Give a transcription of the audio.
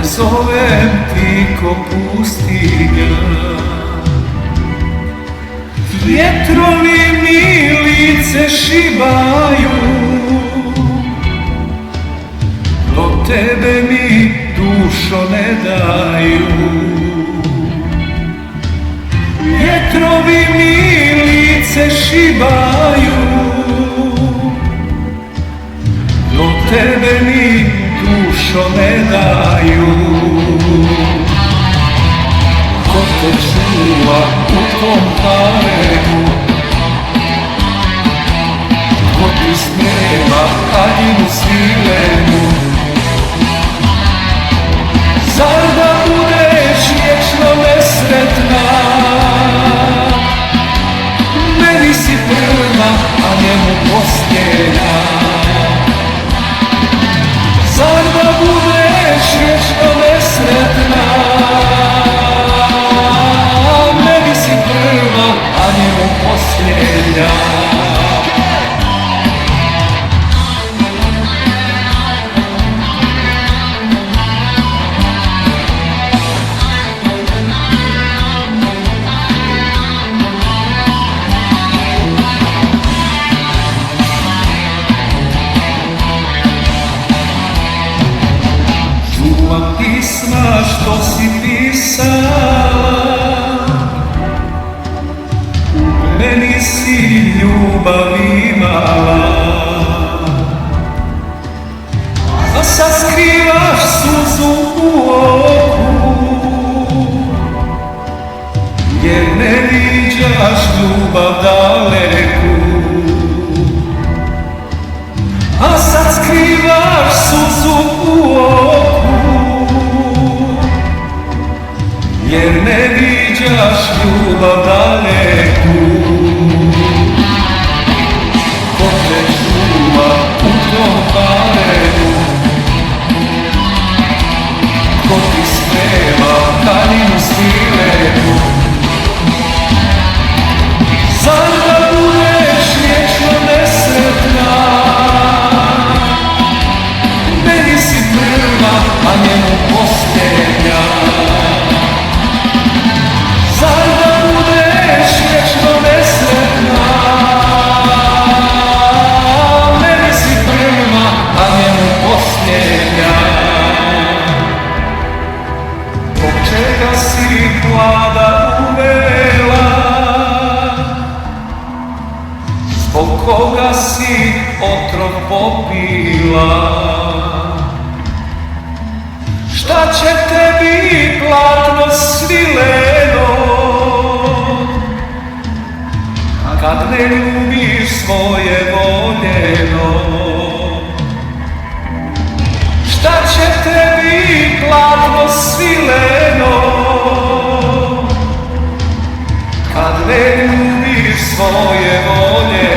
zovem ti ko pustinja. Vjetrovi mi lice šibaju, do tebe mi dušo ne daju. Vjetrovi mi lice šibaju, do tebe mi dušo ne daju. Ko te čuva u tom haremu, ko ti snema haljinu svilenu, zar da budeš vječno nesretna? Meni si prva, a njemu posljednja. Zar da budeš vječno nesretna? Meni si prva, a njemu posljednja. Čuvam pisma što si pisala, u meni si ljubav imala, a sad skrivaš suzu u oku, jer ne viđaš ljubav daleku. A sad skrivaš suzu u oku, jer ne viđaš ljubav daleku. Ko te čuva u tom haremu, ko ti sprema haljinu svilenu, zar da budeš vječno nesretna? Meni si prva, a njemu posljednja. Zar da budeš vječno nesretna? Meni si prva, a njemu posljednja. Zbog čega si hlada uvela? Zbog koga si otrov popila? Šta će tebi platno svileno, kad ne ljubiš svoje voljeno? Šta će tebi platno svileno, kad ne ljubiš svoje voljeno?